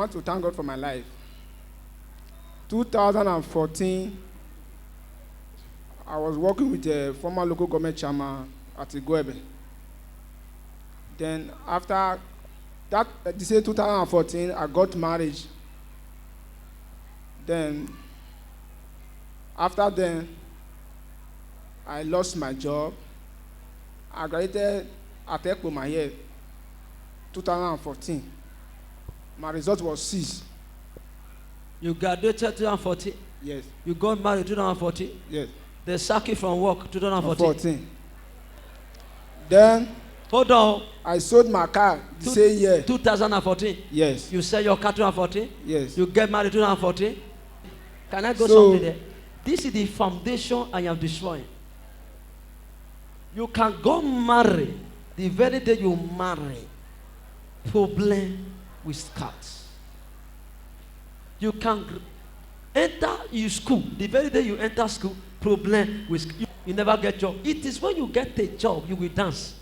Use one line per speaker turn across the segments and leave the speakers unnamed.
want to thank God for my life. 2014, I was working with a former local government chairman at Igwebe. Then after that, this year 2014, I got married. Then, after then, I lost my job. I graduated at Ekpoma here, 2014. My result was 6.
You graduated 2014?
Yes.
You got married 2014?
Yes.
They sacked you from work 2014?
Then,
hold on.
I sold my car the same year.
2014?
Yes.
You sell your car 2014?
Yes.
You get married 2014? Can I go
So,
something there? This is the foundation I am destroying. You can go marry. The very day you marry, problem will start. You can enter your school. The very day you enter school, problem with you never get job. It is when you get a job you will dance.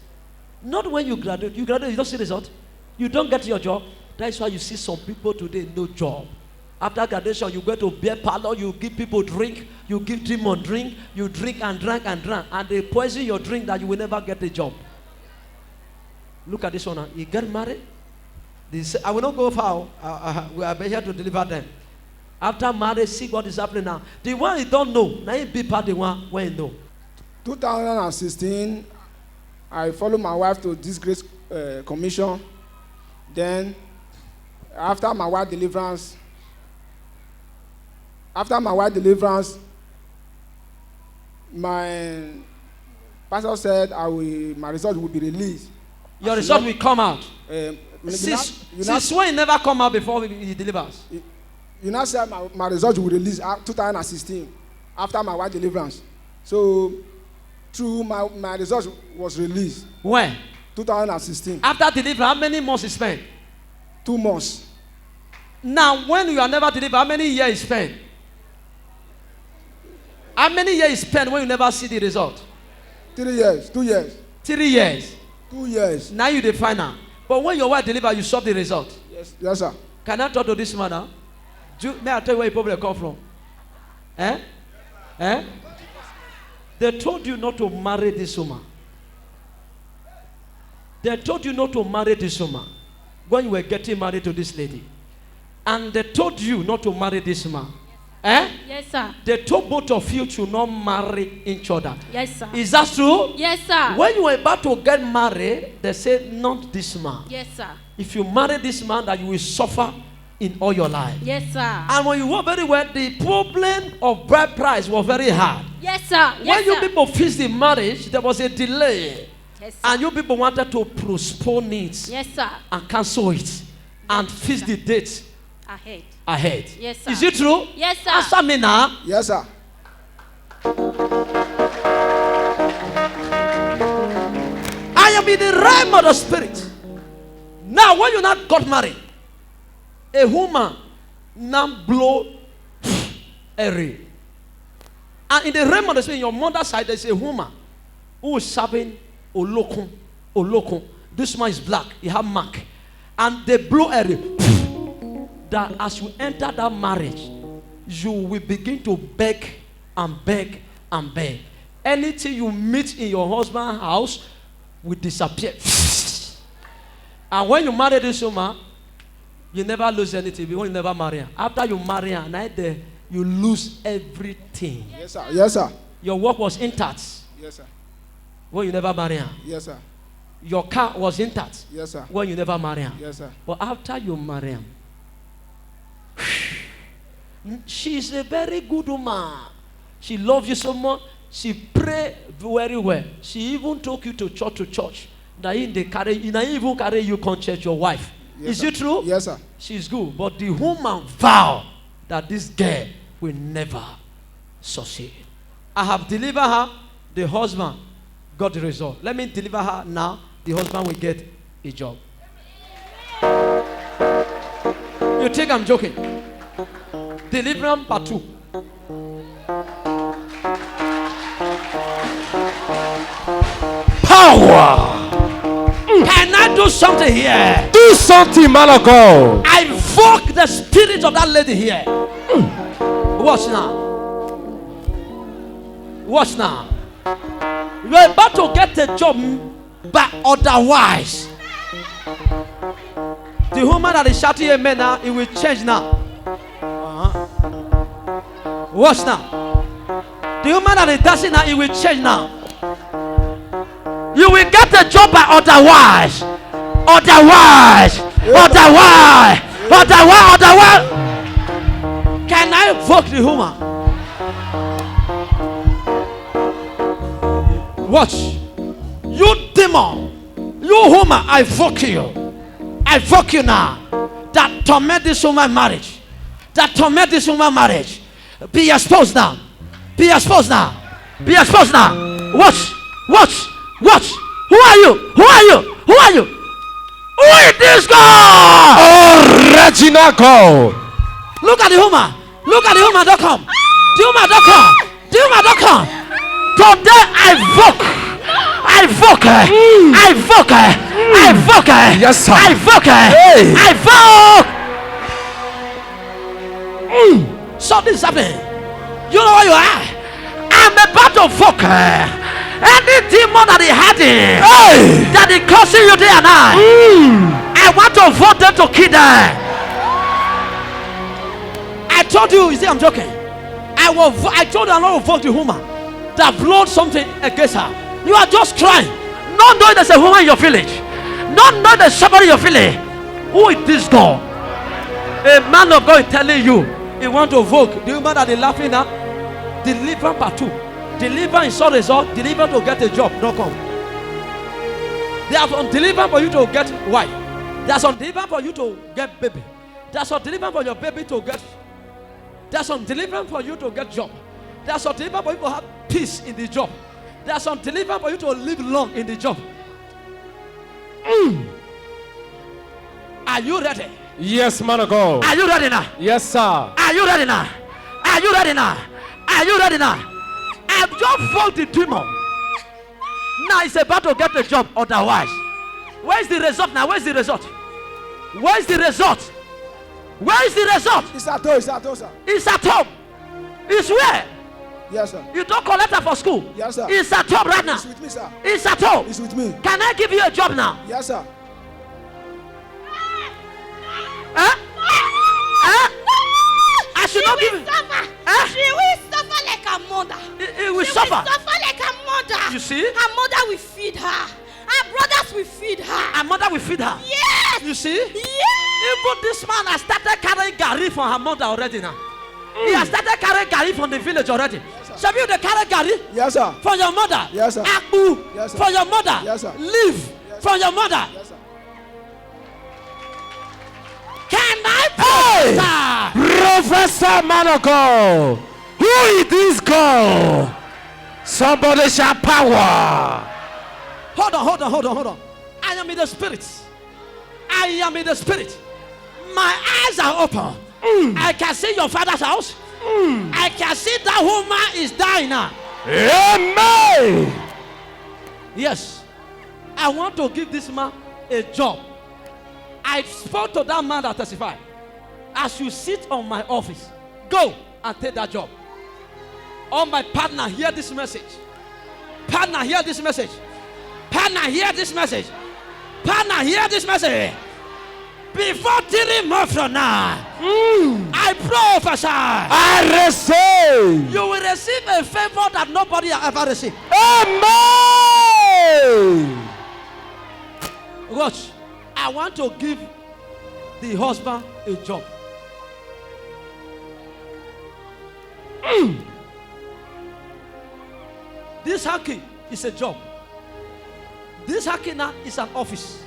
Not when you graduate. You graduate, you don't see result. You don't get your job. That's why you see some people today no job. After graduation, you go to beer parlor, you give people drink, you give demon drink, you drink and drink and drink, and they poison your drink that you will never get a job. Look at this one. You get married. Say, I will not go far. We are here to deliver them. After marriage, see what is happening now. The one you don't know, now you be part of the one where you know.
2016, I followed my wife to this great commission. Then, after my wife deliverance, my pastor said my result will be released.
Your result will come out. Since when it never come out before he delivers?
You now said my result will release 2016 after my wife deliverance. So, through my result was released.
When?
2016.
After deliverance, how many months is spent?
2 months.
Now, when you are never delivered, how many years is spent? How many years is spent when you never see the result?
3 years. 2 years.
3 years.
2 years.
Now you define now. But when your wife deliver, you saw the result.
Yes, yes, sir.
Can I talk to this man now? May I tell you where you probably come from? Eh? Eh? They told you not to marry this woman. They told you not to marry this woman when you were getting married to this lady. And they told you not to marry this man. Eh?
Yes, sir.
They told both of you to not marry each other.
Yes, sir.
Is that true?
Yes, sir.
When you were about to get married, they said, not this man.
Yes, sir.
If you marry this man, that you will suffer in all your life.
Yes, sir.
And when you work very well, the problem of bride price was very hard.
Yes, sir. Yes,
when you
sir.
people fixed the marriage, there was a delay.
Yes, sir.
And you people wanted to postpone it.
Yes, sir.
And cancel it. And fix the date ahead.
Yes, sir.
Is it true?
Yes, sir.
Answer me now.
Yes, sir.
I am in the realm of the spirit. Now, when you not got married, a woman now blow a ring. And in the realm of the spirit, your mother's side, there's a woman who is serving Olokun. This man is black. He have mark. And they blow a ring. That as you enter that marriage, you will begin to beg and beg and beg. Anything you meet in your husband's house will disappear. And when you marry this woman, you never lose anything because you never marry her. After you marry her, night there, you lose everything.
Yes, sir. Yes, sir.
Your work was intact.
Yes, sir.
When you never marry her.
Yes, sir.
Your car was intact.
Yes, sir.
When you never marry her.
Yes, sir.
But after you marry her, she is a very good woman. She loves you so much. She pray very well. She even took you to church. That they even carry you come church, your wife.
Yes,
is
sir.
it true?
Yes, sir.
She's good. But the woman vow that this girl will never succeed. I have delivered her. The husband got the result. Let me deliver her now. The husband will get a job. You think I'm joking? Deliverance part 2. Power. Can I do something here?
Do something, man of God.
I invoke the spirit of that lady here. Watch now. Watch now. You are about to get a job, but otherwise, the woman that is shouting amen now, it will change now. Watch now. The woman that is dancing now, it will change now. You will get a job, but otherwise. Can I invoke the woman? Watch. You demon, you woman, I invoke you. I invoke you now. That torment this woman marriage. That torment this woman marriage. Be exposed now. Be exposed now. Be exposed now. Watch. Watch. Watch. Who are you? Who are you? Who are you? Who is this God?
Oh, Regina God.
Look at the woman. Look at the woman. Don't come. The woman don't come. The woman don't come. Today I invoke. I invoke her. I invoke her. I invoke her.
Yes, sir.
I invoke her.
Hey.
I invoke. Something is happening. You know where you are? I'm about to invoke her. Any demon that is hiding, that is causing you day and night, I want to vote them to kill them. I told you, you see, I'm joking. I told you I'm not to vote the woman that blood something against her. You are just crying, not knowing there's a woman in your village, not knowing there's somebody in your village. Who is this God? A man of God is telling you he want to vote the woman that is laughing at. Deliver part 2. Deliver in some result. Deliver to get a job. Don't come. They are on deliver for you to get wife. There's on deliver for you to get baby. There's on deliver for your baby to get. There's on deliver for you to get job. There's on deliver for you to have peace in the job. There's on deliver for you to live long in the job. Are you ready?
Yes, man of God.
Are you ready now?
Yes, sir.
Are you ready now? Are you ready now? Are you ready now? I've just fought the demon. Now it's about to get a job otherwise. Where's the result now? Where's the result? Where's the result? Where is the result?
It's at home, sir.
It's at home. It's where?
Yes, sir.
You don't collect her for school.
Yes, sir.
It's at home right now.
It's with me, sir.
It's at home.
It's with me.
Can I give you a job now?
Yes, sir.
Huh? Huh? I should not give it. Huh?
She will suffer like her mother.
It will
She
suffer.
will suffer like her mother.
You see?
Her mother will feed her. Her brothers will feed her.
Her mother will feed her.
Yes.
You see?
Yes.
Even this man has started carrying gari from her mother already now. He has started carrying gari from the village already. Shall you carry gari?
Yes, sir.
For your mother.
Yes, sir.
Akbu.
Yes, sir.
For your mother.
Yes, sir.
Live.
Yes, sir.
For your mother.
Yes, sir.
Can I
Professor, man of God. Who is this God? Somebody shall power.
Hold on. I am in the spirit. I am in the spirit. My eyes are open. I can see your father's house. I can see that woman is dying now.
Amen.
Yes. I want to give this man a job. I spoke to that man that testified. As you sit on my office, go and take that job. All my partner, hear this message. Partner, hear this message. Partner, hear this message. Partner, hear this message. Before 3 months from now, I prophesy.
I receive.
You will receive a favor that nobody has ever received.
Amen.
Watch. I want to give the husband a job. This hacking is a job. This hacking now is an office.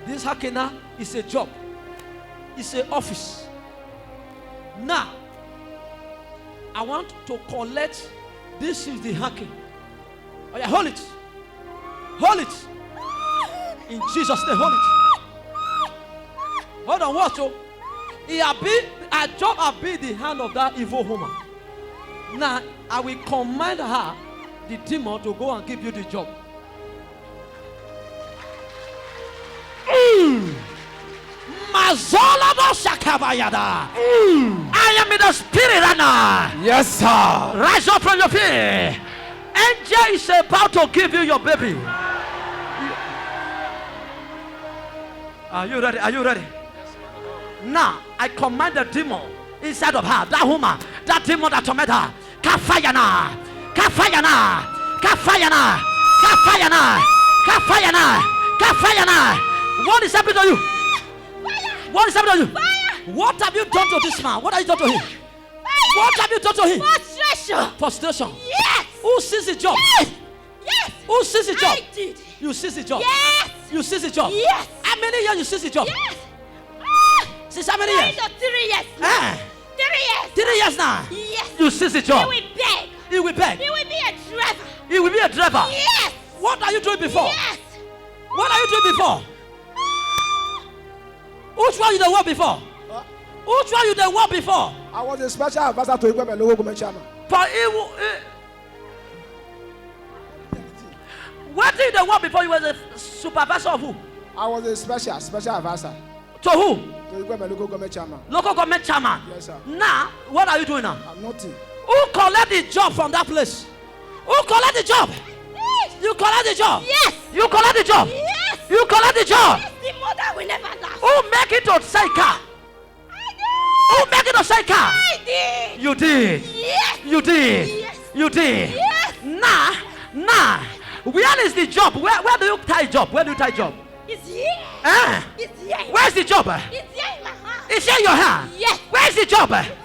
This hacking now is a job. It's an office. Now, I want to collect. This is the hacking. Oh yeah, hold it. Hold it. In Jesus' name, hold it. Hold on, watch. Oh. A job have been the hand of that evil woman. Now, I will command her, the demon, to go and give you the job. My Azolado Shakabayada. I am in the spirit right now.
Yes, sir.
Rise up from your feet. Angel is about to give you your baby. Are you ready? Are you ready? Now I command the demon inside of her, that woman, that demon that torment her. Kafayana, Kafayana, Kafayana, Kafayana, Kafayana, Kafayana. What is happening to you? What is happening to you? What have you done to this man? What have you done to him? What have you done to him?
Frustration.
Frustration.
Yes.
Who sees his job?
Yes. Yes.
Who sees his job?
I did.
You sees his job.
Yes.
You sees his job.
Yes.
How many years you sees his job?
Yes.
Since how many
Going
years?
to 3 years.
Eh?
3 years.
3 years now.
Yes.
You sees his
He
job.
will beg.
He will beg.
He will be a driver.
He will be a driver.
Yes.
What are you doing before?
Yes.
What are you doing before? Which one you the work before? Which one you the work before?
I was a special advisor to Igwe Local Government Chairman.
For what did the work before? You was a supervisor of who?
I was a special advisor
To who?
to Igwe Local Government Chairman.
Local government chairman.
Yes, sir.
Now, what are you doing now?
I'm nothing.
Who collect the job from that place? Who collect the job? You collect the job.
Yes.
You collect the job.
Yes.
You collect the job.
Yes. The mother will never laugh.
Who make it to say car?
I
Who make it to say car?
did.
You did.
Yes.
You did.
Yes.
You did.
Yes.
Now, where is the job? Where do you tie job? Where do you tie job?
It's here.
Eh?
It's here.
Where's the job?
It's here in my hand.
It's here in your hand.
Yes.
Where's the job?
My hand.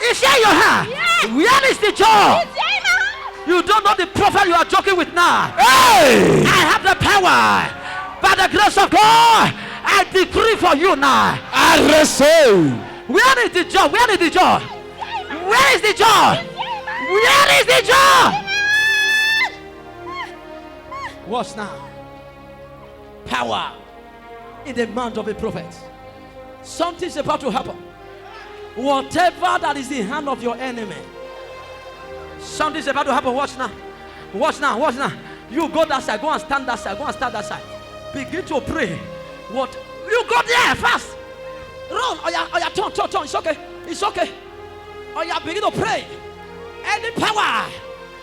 It's here in your hand.
Yes.
Where is the job?
It's here in my hand.
You don't know the prophet you are joking with now.
Hey!
I have the power. By the grace of God, I decree for you now.
I receive.
Where is the job? Where is the job? Where is the job? Where is the job? Watch now. Power in the mouth of a prophet. Something's about to happen. Whatever that is in the hand of your enemy, something's about to happen. Watch now. Watch now. Watch now. You go that side. Go and stand that side. Go and stand that side. Begin to pray. What? You go there fast. Run. Oh yeah, turn. It's okay. It's okay. Oh yeah, begin to pray. Any power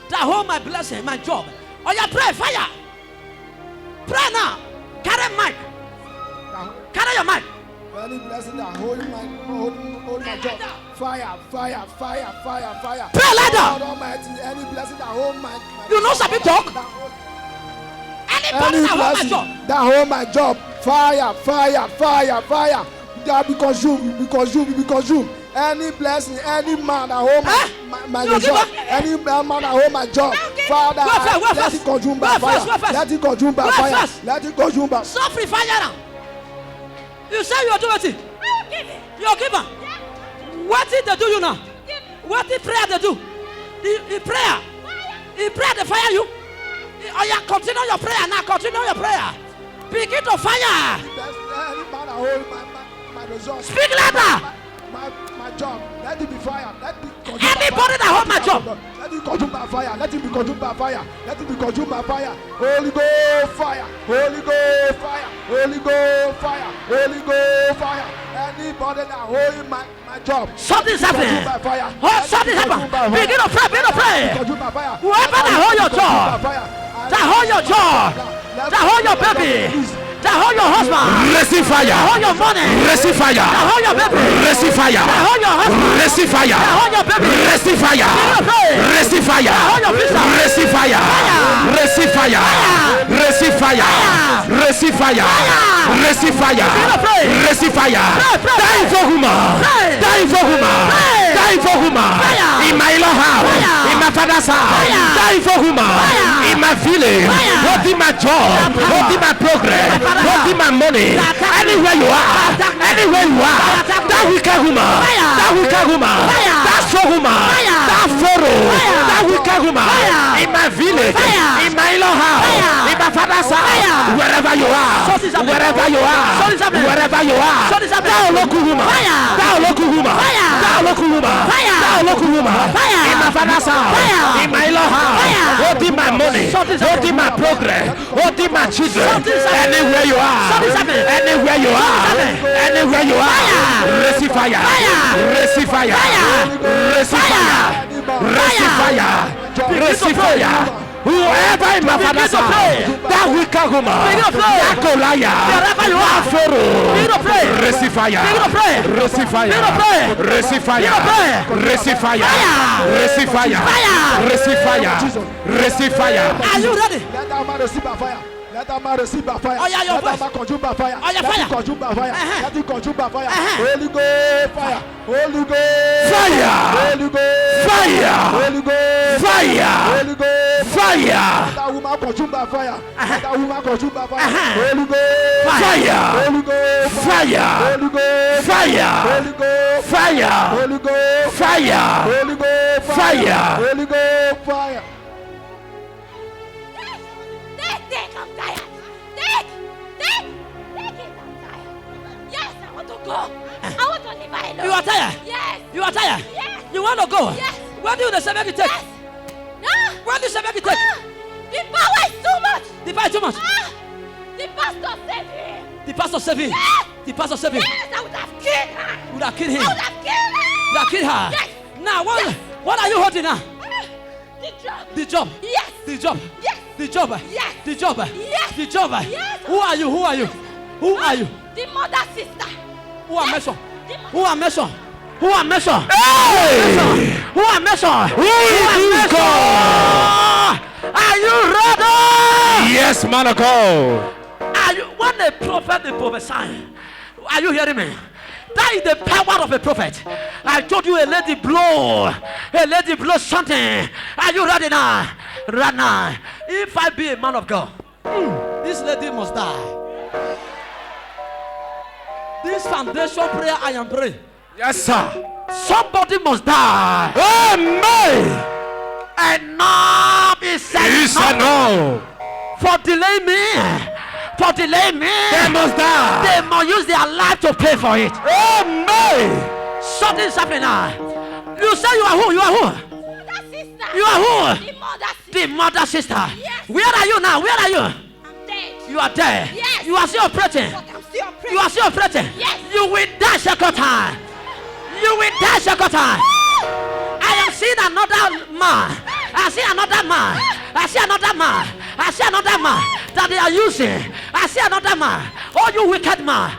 that hold my blessing, my job. Oh yeah, pray. Fire. Pray now. Carry mic. Carry your mic.
Any blessing that hold my job. Fire.
Pray like that.
God Almighty, any blessing that hold my
You know something talk? Anybody
any
that hold my
blessing
job.
that hold my job. Fire. That be consumed. Any blessing, any man that hold my
You
job,
give
any man that hold my job, Father,
Where
let
first?
it consume by
Where
fire.
first?
Let it consume by
Where
fire.
first?
Let it consume by
So free fire now. You say you are doing it.
I will give it.
You are giver. What did they do you now? What did prayer they do? The prayer. In prayer they fire you. Oh yeah, continue your prayer now. Continue your prayer. Begin to fire.
any man that hold my results.
Speak louder.
My job, let it be fire. Let it be consumed by
Anybody
fire.
that hold my job.
Let it consume by fire. Let it be consumed by fire. Let it be consumed by fire. Holy Ghost fire. Holy Ghost fire. Holy Ghost fire. Holy Ghost fire. Anybody that hold my job.
Something's happening.
Consumed by fire.
Oh, something's happening. Begin to pray. Begin to pray.
Consumed by fire.
Whoever that hold your job, that hold your job, that hold your baby, that hold your husband,
Receive
that
fire.
hold your money,
Receive fire.
that hold your baby,
Receive fire.
that hold your husband,
Receive fire.
that hold your baby.
Receive fire. Receive fire.
Hold your visa.
Receive fire. Receive fire. Receive fire. Receive fire. Receive fire. Receive fire. Die for human. Die for human. Die for human. In my law house. In my father's house. Die for human. In my village. What in my job. What in my progress. What in my money. Anywhere you are. Anywhere you are. That wicked woman. That wicked woman. That strong woman. That pharaoh. That wicked woman. In my village. In my law house. In my father's house. Wherever you are. Wherever you are. Wherever you are. That local woman. That local woman. That local woman. That local woman. In my father's house. In my in-law house. Holding my money. Holding my progress. Holding my children. Anywhere you are. Anywhere you are. Anywhere you are. Receive fire. Receive fire. Receive fire. Receive fire. Receive fire. Whoever in my father's house, that wicked woman, that Goliath, that Pharaoh, receive fire, receive fire, receive fire, receive fire, receive fire, receive fire, receive fire.
Are you ready?
Let that man receive by fire. Let that man receive by fire.
Oh, yeah, your
let that
voice.
man consume by fire.
Oh, yeah,
let
fire.
him consume by fire. Let him consume by fire.
Uh-huh.
Holy Ghost fire. Holy Ghost
Fire.
Holy Ghost
Fire.
Holy Ghost
Fire.
Holy Ghost
Fire.
Let that woman consume by fire. Let that woman consume by fire.
Uh-huh.
Holy Ghost
Fire.
Holy Ghost
Fire.
Holy Ghost
Fire.
Holy Ghost
Fire.
Holy Ghost
Fire.
Holy Ghost
Fire.
Holy Ghost fire.
Take, I'm tired. Take it, I'm tired. Yes, I want to go. I want to leave my alone.
You are tired.
Yes.
You are tired.
Yes.
You want to go?
Yes.
Where do you say make it take?
Yes. Ah,
Where do you say make it take?
the power is too much.
The fight too much.
Ah, the pastor saved him.
The pastor save him.
Yes.
The pastor save him.
Yes, I would have killed her.
You would have killed
I
him.
would have killed her.
You have killed her.
Yes.
Now
Yes.
what are you holding now?
Ah, the job.
The job.
Yes.
The job.
Yes.
The job.
Yes.
The job.
Yes.
The job.
Yes.
Who are you? Who are you? Who are you?
The mother sister.
Who are Mason?
The mother.
Who are Mason? Who are Mason?
Hey!
Who are Mason?
Who is God?
Are you ready?
Yes, man of God.
Are you when a prophet is prophesying? Are you hearing me? That is the power of a prophet. I told you a lady blow something. Are you ready now? Right now. If I be a man of God, this lady must die. This foundation prayer I am praying.
Yes, sir.
Somebody must die.
Amen.
Enough is
He said no.
for delay me. For delay me.
They must die.
They must use their life to pay for it.
Amen.
Something's happening now. You say you are who? You are who?
Mother sister.
You are who?
The mother sister.
The mother sister.
Yes.
Where are you now? Where are you?
I'm dead.
You are there.
Yes.
You are still operating.
But I'm still praying.
You are still operating.
Yes.
You will die second time. You will die second time. I am seeing another man. I see another man. I see another man. I see another man that they are using. I see another man. Oh, you wicked man.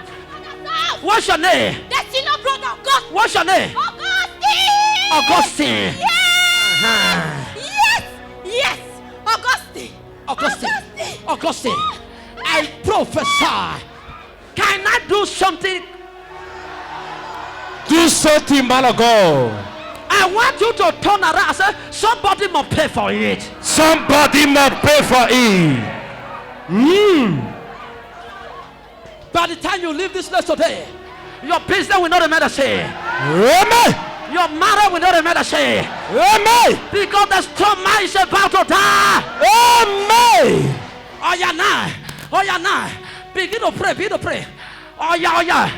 What's your name?
Destiny brother Augustine.
What's your name?
Augustine.
Augustine.
Yes.
Uh-huh.
Yes. Yes. Augustine.
Augustine. Augustine. I prophesy. Can I do something?
Do something, man of God.
I want you to turn around and say, somebody must pay for it.
Somebody must pay for it.
By the time you leave this place today, your business will not remain the same.
Amen.
Your marriage will not remain the same.
Amen.
Because the strong man is about to die.
Amen.
Oh yeah, now. Oh yeah, now. Begin to pray. Begin to pray. Oh yeah, oh yeah.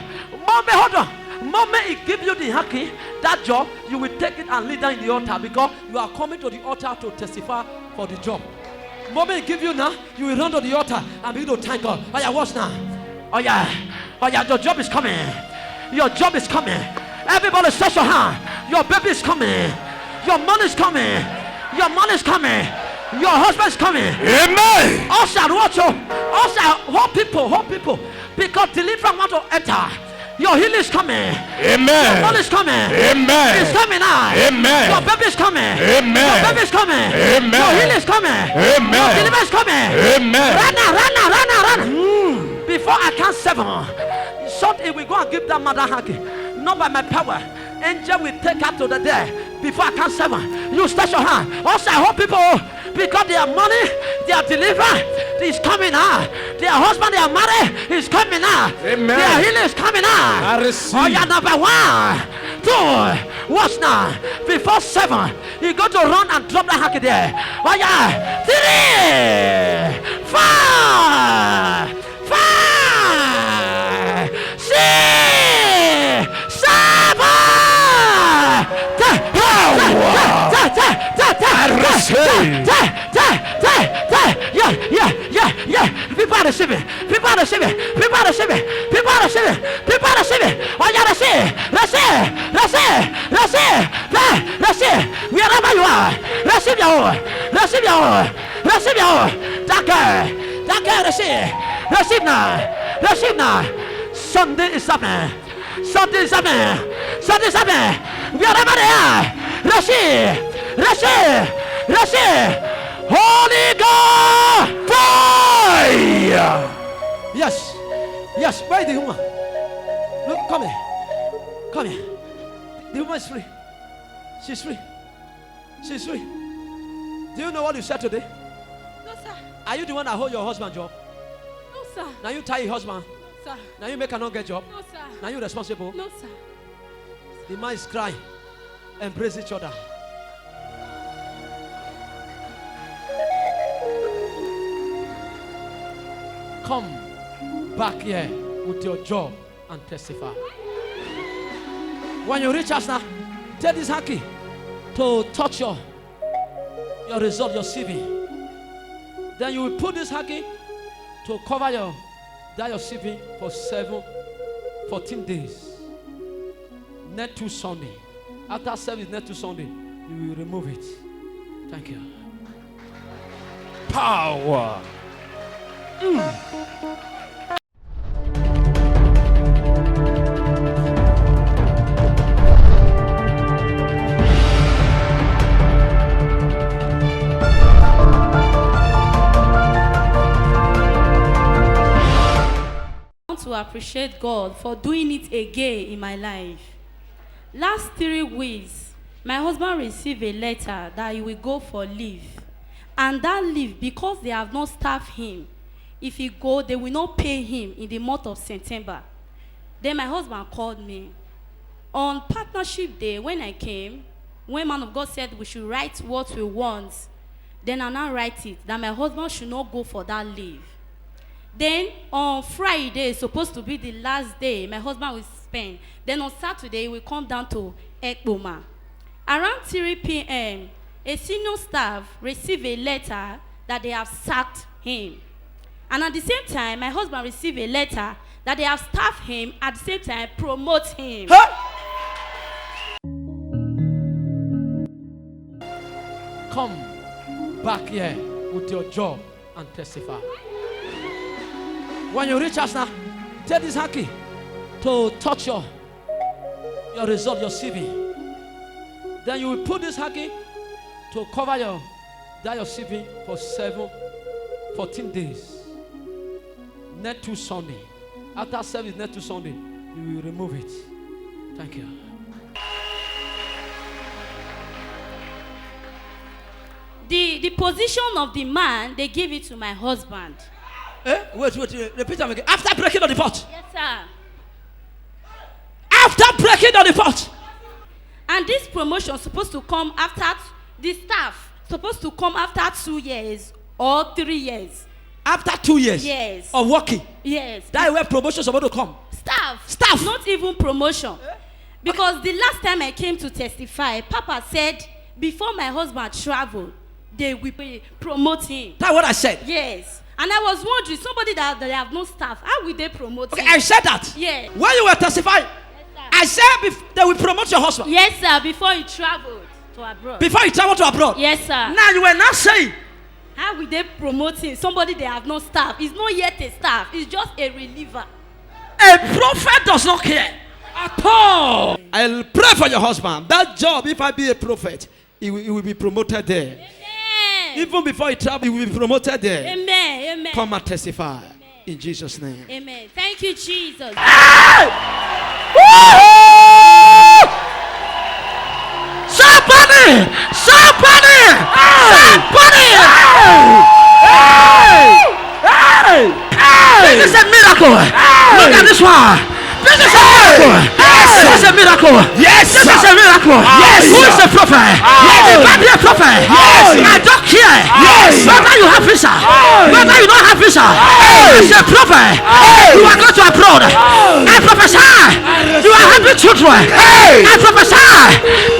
Mommy, hold on. Moment he give you the haki, that job, you will take it and lead down in the altar because you are coming to the altar to testify for the job. Moment he give you now, you will run to the altar and begin to thank God. Oh yeah, watch now. Oh yeah, your job is coming. Your job is coming. Everybody stretch your hand. Your baby is coming. Your money is coming. Your money is coming. Your husband is coming.
Amen.
Usher, watch you. Usher, hold people. Because deliverance want to enter. Your healing is coming.
Amen.
Your money is coming.
Amen.
It's coming now.
Amen.
Your baby is coming.
Amen.
Your baby is coming.
Amen.
Your healing is coming.
Amen.
Your deliverance is coming.
Amen.
Run now. Before I count 7, something we go and give that mother hug. Not by my power. Angel will take her to the dead. Before I count 7, you stretch your hand. Also, I hope people, because their money, their deliverance is coming out. Their husband, their marriage is coming out.
Amen.
Their healing is coming out.
I receive.
Oh, yeah, number 1, 2, watch now. Before 7, you go to run and drop the hacky there. Oh, yeah, 3, 4, 5, 6, 7, 10. receive it. Oh, yeah, receive. Wherever you are, receive your own. Receive your own. That girl, receive now. Something is happening. Wherever they are, receive. Holy God, fire. Yes. Where is the woman? Look, come here. The woman is free. She's free. Do you know what you said today?
No, sir.
Are you the one that hold your husband job?
No, sir.
Now you tie your husband.
No, sir.
Now you make a non-get job.
No, sir.
Now you responsible.
No, sir.
The man is crying. Embrace each other. Come back here with your job and testify. When you reach us now, take this hanky to touch your result, your CV. Then you will put this hanky to cover your CV for 14 days. Next to Sunday. After service next to Sunday, you will remove it. Thank you.
Power.
To appreciate God for doing it again in my life. Last 3 weeks, my husband received a letter that he will go for leave. And that leave, because they have not staffed him, if he go, they will not pay him in the month of September. Then my husband called me. On partnership day, when I came, when man of God said we should write what we want, then I now write it, that my husband should not go for that leave. Then on Friday, supposed to be the last day my husband will spend. Then on Saturday, he will come down to Ekboma. Around 3 p.m., a senior staff received a letter that they have sacked him. And at the same time, my husband received a letter that they have staffed him, at the same time promote him.
Come back here with your job and testify. When you reach us now, take this hanky to touch your result, your CV. Then you will put this hanky to cover your CV for 14 days. Next to Sunday. After service next to Sunday, you will remove it. Thank you.
The position of the man, they give it to my husband.
Wait. Repeat that again. After breaking on the pot.
Yes, sir.
After breaking on the pot.
And this promotion is supposed to come after, the staff supposed to come after 2 years or 3 years.
After 2 years?
Yes.
Of working?
Yes.
That is where promotion is supposed to come.
Staff. Not even promotion. Because the last time I came to testify, Papa said before my husband traveled, they will be promoting.
That's what I said.
Yes. And I was wondering, somebody that they have no staff, how will they promote him?
I said that.
Yeah.
When you were testifying, yes, I said they will promote your husband.
Yes, sir. Before he traveled to abroad.
Before he traveled to abroad.
Yes, sir.
Now you were not saying.
How will they promote him? Somebody they have no staff. It's not yet a staff. It's just a reliever.
A prophet does not care at all. I'll pray for your husband. That job, if I be a prophet, he will be promoted there.
Amen.
Even before he travels, he will be promoted there.
Amen. Amen.
Come and testify.
Amen.
In Jesus' name.
Amen. Thank you, Jesus.
Hey! Somebody! This is a miracle. Look at this one. This is a miracle. This is a miracle. Yes. This is a miracle. Yes. Who is a prophet? Yes. If I be a prophet, yes. I don't care. Yes. Whether you have visa, whether you don't have visa, as a prophet, you are going to abroad. I prophesy. You are bring children. I prophesy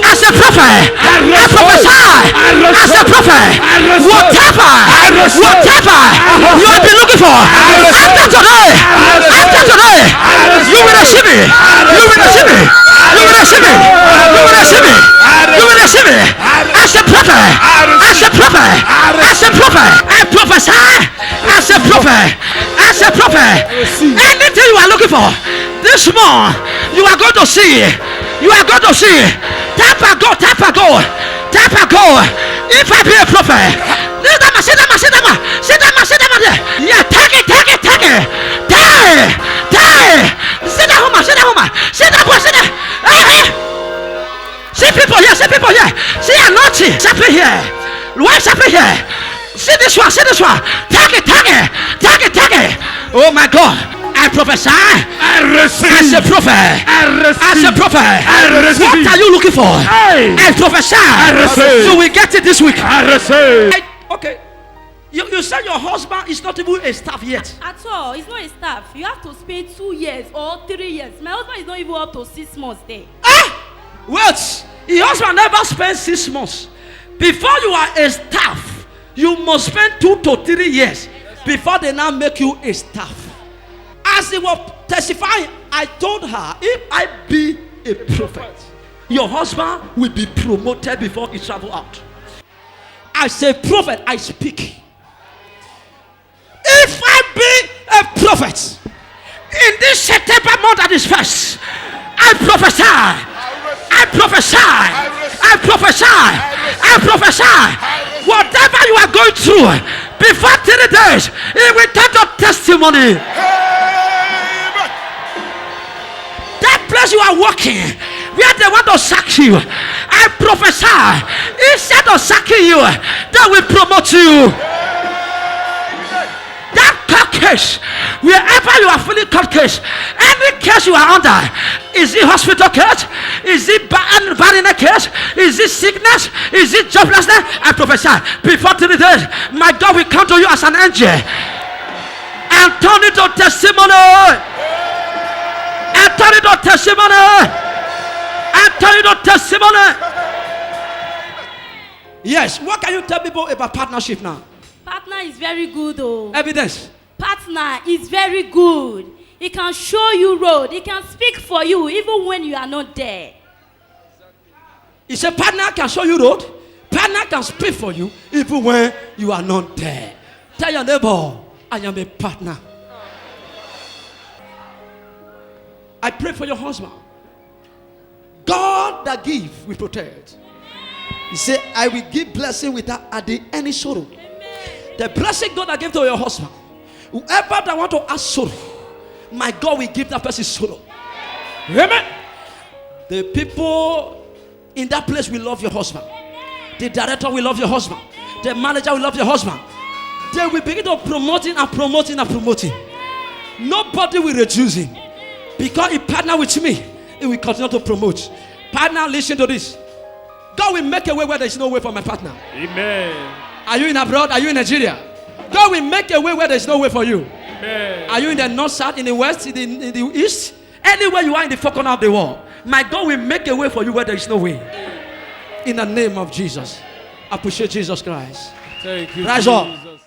as a prophet. I prophesy as a prophet. Whatever you have been looking for, after today, you will receive it. You will receive it. You will receive it. You will receive it. You will receive it. As a prophet. As a prophet. As a prophet. I prophesy as a prophet. As a prophet. Anything you are looking for this month, you are going to see. You are going to see. Tap and go. Tap and go. Tap and go. If I be a prophet, sit down. Yeah, take it. Die. Sit down. See people here. See anointing. Something here. Why something here? See this one. Take it. Oh my God. I prophesy.
I receive.
As a prophet.
I receive.
As a prophet.
I receive.
What are you looking for?
Hey.
I prophesy.
I receive.
So we get it this week.
I receive.
Okay. You said your husband is not even a staff yet.
At all, it's not a staff. You have to spend 2 years or 3 years. My husband is not even up to 6 months there.
Wait. Your husband never spent 6 months. Before you are a staff, you must spend 2 to 3 years before they now make you a staff. As they were testifying, I told her, if I be a prophet, your husband will be promoted before he travel out. As a prophet, I speak. If I be a prophet, in this September month that is first, I prophesy. Whatever you are going through, before 30 days, it will turn to testimony. That place you are working, where they want to sack you, I prophesy, instead of sacking you, they will promote you. That court case, wherever you are feeling court case, any case you are under, is it hospital case? Is it barren case? Is it sickness? Is it joblessness? I prophesy, before 3 days, my God will come to you as an angel and turn it to testimony. Yes, what can you tell people about partnership now?
Partner is very good, though.
Evidence.
Partner is very good. He can show you road. He can speak for you even when you are not there.
He said partner can show you road. Partner can speak for you even when you are not there. Tell your neighbor, I am a partner. I pray for your husband. God that give will protect. He said, I will give blessing without adding any sorrow. The blessing God that gave to your husband, whoever that want to add sorrow, my God will give that person sorrow. Amen. The people in that place will love your husband. The director will love your husband. The manager will love your husband. They will begin to promoting. Nobody will reduce him. Because he partner with me, he will continue to promote. Partner, listen to this. God will make a way where there is no way for my partner.
Amen.
Are you in abroad? Are you in Nigeria? God will make a way where there is no way for you.
Amen.
Are you in the north, south, in the west, in the east? Anywhere you are in the four corners of the world, my God will make a way for you where there is no way. In the name of Jesus. Appreciate Jesus Christ.
Thank you,
Rise up.
Jesus.